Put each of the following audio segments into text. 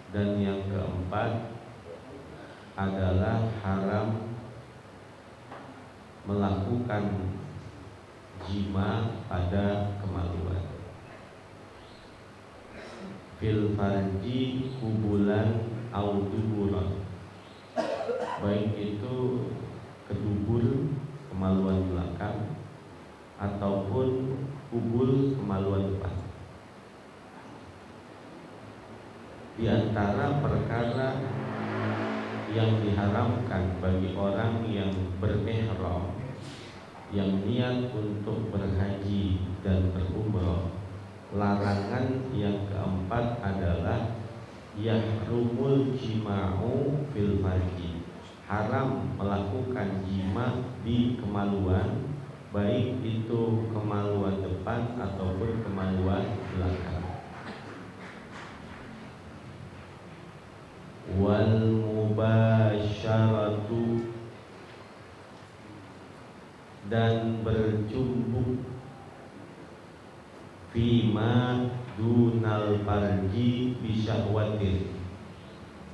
Dan yang keempat adalah haram melakukan jima pada kemaluan. Fil farji kubulan au duburan, baik itu kedubur kemaluan belakang ataupun kubul kemaluan depan. Di antara perkara yang diharamkan bagi orang yang berihram, yang niat untuk berhaji dan berumrah, larangan yang keempat adalah yahrumul jima'u fil farji, haram melakukan jima di kemaluan, baik itu kemaluan depan ataupun kemaluan belakang. Wal mubasyaratu, dan bercumbuk fima dunal farji bisyahwatin,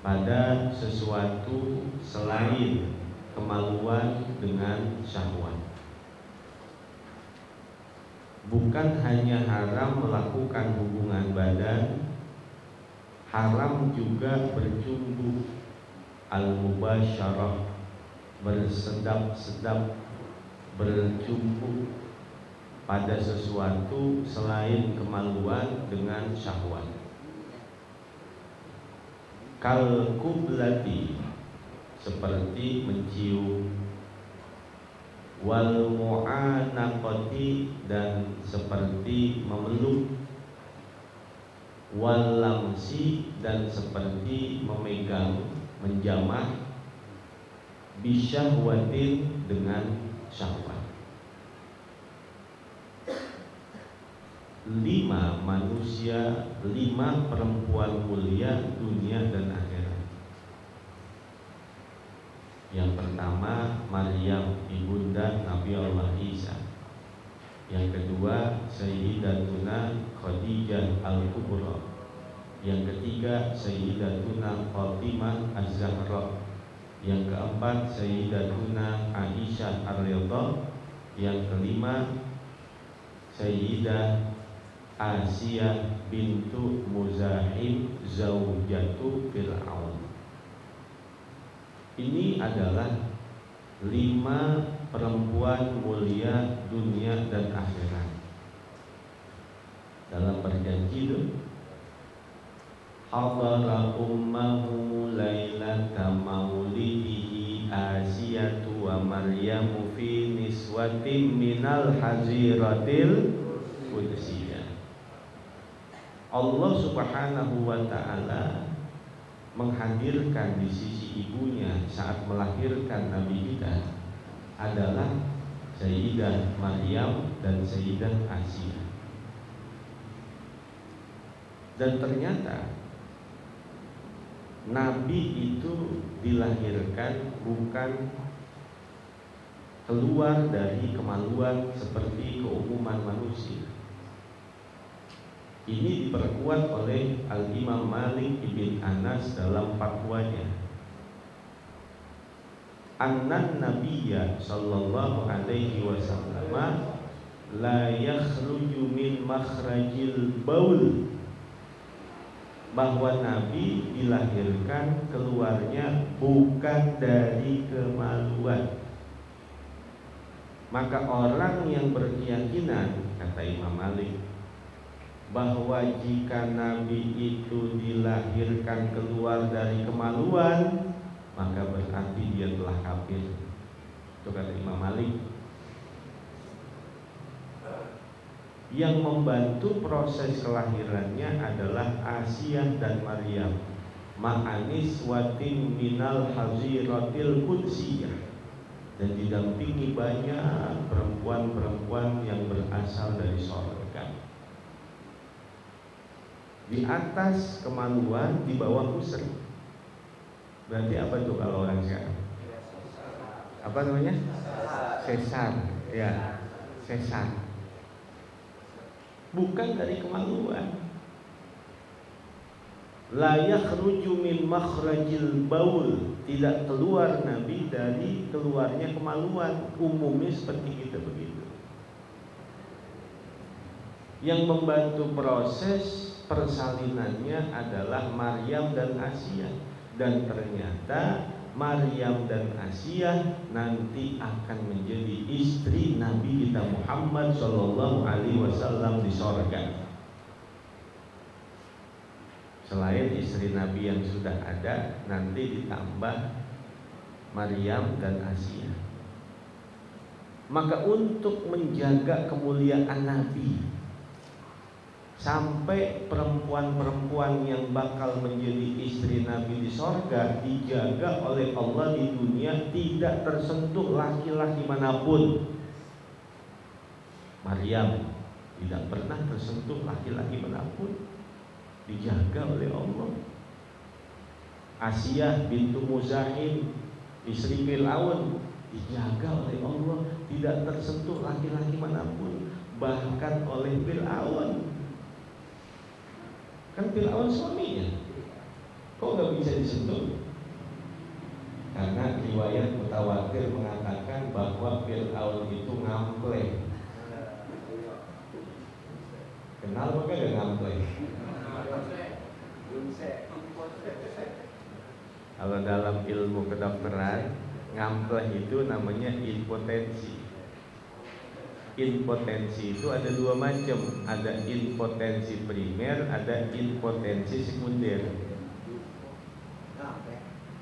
pada sesuatu selain kemaluan dengan syahwat. Bukan hanya haram melakukan hubungan badan, haram juga bercumbu, al-mubasyarah, bersedap-sedap, bercumbu pada sesuatu selain kemaluan dengan syahwat. Kal kublati, seperti mencium, wal mu'anaqati, dan seperti memeluk, wal lamsi, dan seperti memegang, menjamah, bisyahwatin, dengan syahwat. 5 manusia, 5 perempuan mulia dunia dan akhirat. Yang pertama Maryam, ibunda Nabi Allah Isa. Yang kedua Sayyidatuna Khadijah Al-Kubra. Yang ketiga Sayyidatuna Fatimah Az-Zahra. Yang keempat Sayyidatuna Aisyah Ar-Ridha. Yang kelima Sayyidah Asiyah bintu Muzahim zaujatu Fir'aun. Ini adalah 5 perempuan mulia dunia dan akhirat. Dalam perjanji itu, hadara ummahu lailata maulidihi Asiyatu wa Maryamu fi niswatin minal haziratil qudsiyah. Allah Subhanahu wa ta'ala menghadirkan di sisi ibunya saat melahirkan Nabi kita adalah Sayyidah Maryam dan Sayyidah Asiyah. Dan ternyata Nabi itu dilahirkan bukan keluar dari kemaluan seperti keumuman manusia. Ini diperkuat oleh Al-Imam Malik ibn Anas dalam fatwanya. Annan Nabiyya sallallahu alaihi wasallam la yakhruju min makhrajil baul, bahwa Nabi dilahirkan keluarnya bukan dari kemaluan. Maka orang yang berkeyakinan, kata Imam Malik, bahwa jika Nabi itu dilahirkan keluar dari kemaluan, maka berarti dia telah kafir. Itu kata Imam Malik. Yang membantu proses kelahirannya adalah Asiyah dan Maryam, ma'anis watin minal haziratil qudsiyah, dan didampingi banyak perempuan-perempuan yang berasal dari surga. Di atas kemaluan, di bawah usri. Berarti apa tuh kalau orang sekarang? Apa namanya? Sesar. Ya, sesar. Bukan dari kemaluan. La yakhruju min makhrajil baul, tidak keluar Nabi dari keluarnya kemaluan. Umumnya seperti kita begitu. Yang membantu proses persalinannya adalah Maryam dan Asia, dan ternyata Maryam dan Asia nanti akan menjadi istri Nabi kita Muhammad sallallahu alaihi wasallam di surga. Selain istri Nabi yang sudah ada, nanti ditambah Maryam dan Asia. Maka untuk menjaga kemuliaan Nabi, sampai perempuan-perempuan yang bakal menjadi istri Nabi di sorga dijaga oleh Allah di dunia, tidak tersentuh laki-laki manapun. Maryam tidak pernah tersentuh laki-laki manapun, dijaga oleh Allah. Asia bintu Muzahim, istri Fir'aun, dijaga oleh Allah, tidak tersentuh laki-laki manapun, bahkan oleh Fir'aun. Kan Fir'aun suaminya, kok nggak bisa disentuh? Karena riwayat mutawatir mengatakan bahwa Fir'aun itu ngampleh. Kenal apa gak ngampleh? Kalau dalam ilmu kedokteran, ngampleh itu namanya impotensi. Impotensi itu ada dua macam, ada impotensi primer, ada impotensi sekunder.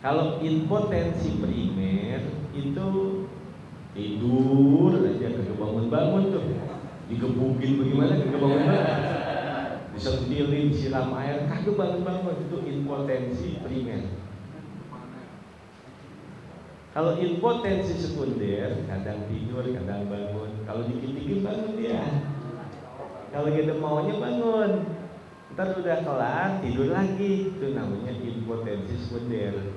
Kalau impotensi primer itu tidur aja kagak bangun-bangun tuh, digebukin bagaimana kagak bangun-bangun, disentilin, siram air kagak bangun-bangun, itu impotensi primer. Kalau impotensi sekunder, kadang tidur, kadang bangun. Kalau dikit-dikit bangun dia. Kalau kita maunya bangun, ntar udah kelar tidur lagi. Itu namanya impotensi sekunder.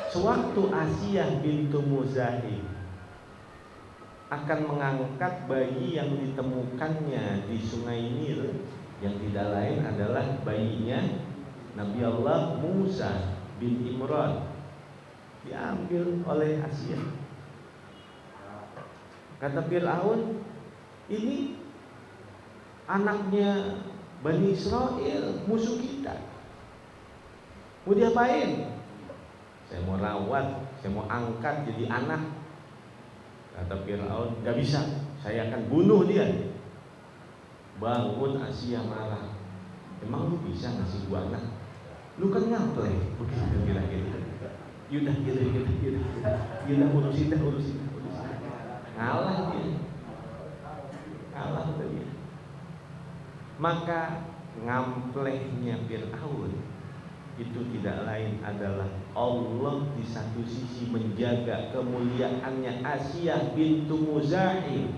Sewaktu Asia bintu Muzahim akan mengangkat bayi yang ditemukannya di Sungai Nil, yang tidak lain adalah bayinya Nabi Allah Musa bin Imran, diambil oleh Asia. Kata Fir'aun, ini anaknya Bani Israel, musuh kita, mau diapain? Saya mau rawat, saya mau angkat jadi anak. Kata Fir'aun, gak bisa, saya akan bunuh dia. Bangun Asia marah, emang lu bisa ngasih gua anak? Lu kan ngampleh, begitu kira-kira. Yaudah, urusin dah. Ngalah dia. Maka ngamplehnya Fir'aun itu tidak lain adalah Allah di satu sisi menjaga kemuliaannya Asia bintu Muzahim,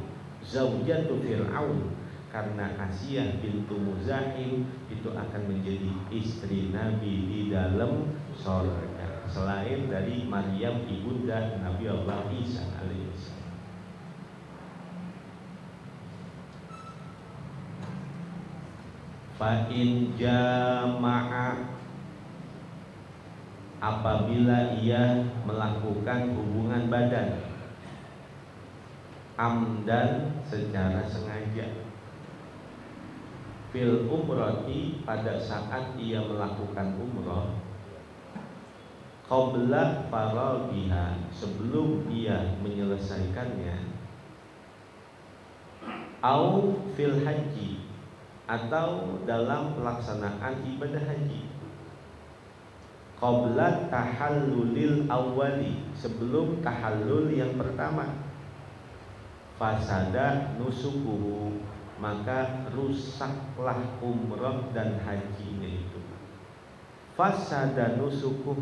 zaujatu Fir'aun. Karena Asia bintu Muzahim itu akan menjadi istri Nabi di dalam surga, selain dari Maryam ibunda Nabi Allah Isa alaihissalam. Fa in jama'a, apabila ia melakukan hubungan badan amdan, secara sengaja, fil umrati, pada saat ia melakukan umrah, qabla faraghiha, sebelum ia menyelesaikannya, au fil haji, atau dalam pelaksanaan ibadah haji, qabla tahallulil awwali, sebelum tahallul yang pertama, fasada nusukuhu, maka rusaklah umrah dan hajinya itu. Fasada nusukuh,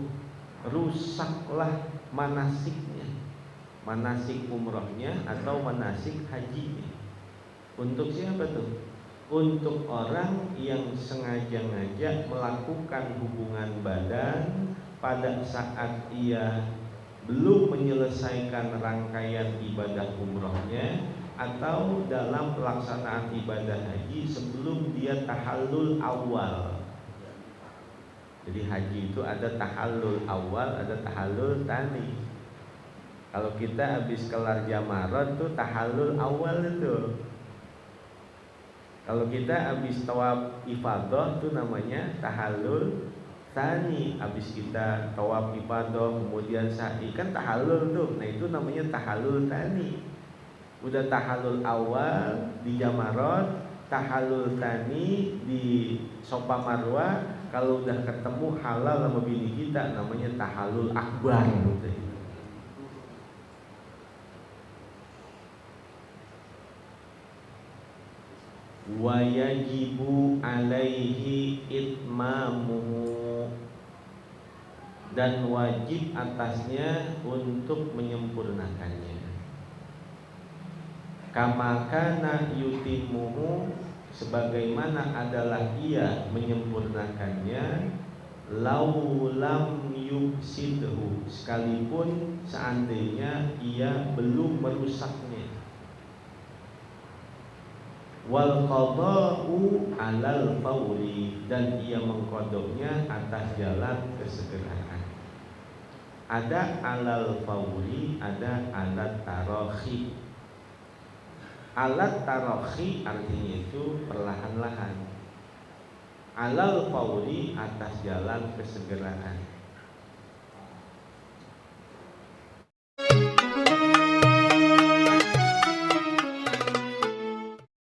rusaklah manasiknya, manasik umrahnya atau manasik hajinya. Untuk siapa tuh? Untuk orang yang sengaja-ngaja melakukan hubungan badan pada saat ia belum menyelesaikan rangkaian ibadah umrahnya, atau dalam pelaksanaan ibadah haji sebelum dia tahallul awal. Jadi haji itu ada tahallul awal, ada tahallul tsani. Kalau kita habis kelar jamarat tuh tahallul awal itu. Kalau kita habis tawaf ifadah tuh namanya tahallul tsani. Habis kita tawaf ifadah kemudian sa'i kan tahallul tuh. Nah itu namanya tahallul tsani. Udah tahallul awal di jamarat, tahallul tsani di Safa Marwah. Kalau udah ketemu halal sama bini kita namanya tahallul akbar gitu. Wa yajibu alaihi itmamuhu, dan wajib atasnya untuk menyempurnakannya. Kama kana yutimuhu, sebagaimana adalah ia menyempurnakannya, laulam yufsidhu, sekalipun seandainya ia belum merusaknya. Wal qada'u alal fauri, dan ia mengkodoknya atas jalan kesegeraan. Ada alal fauri, ada alat tarohi. Alat tarohi artinya itu perlahan-lahan. Alal fauri atas jalan kesegeraan.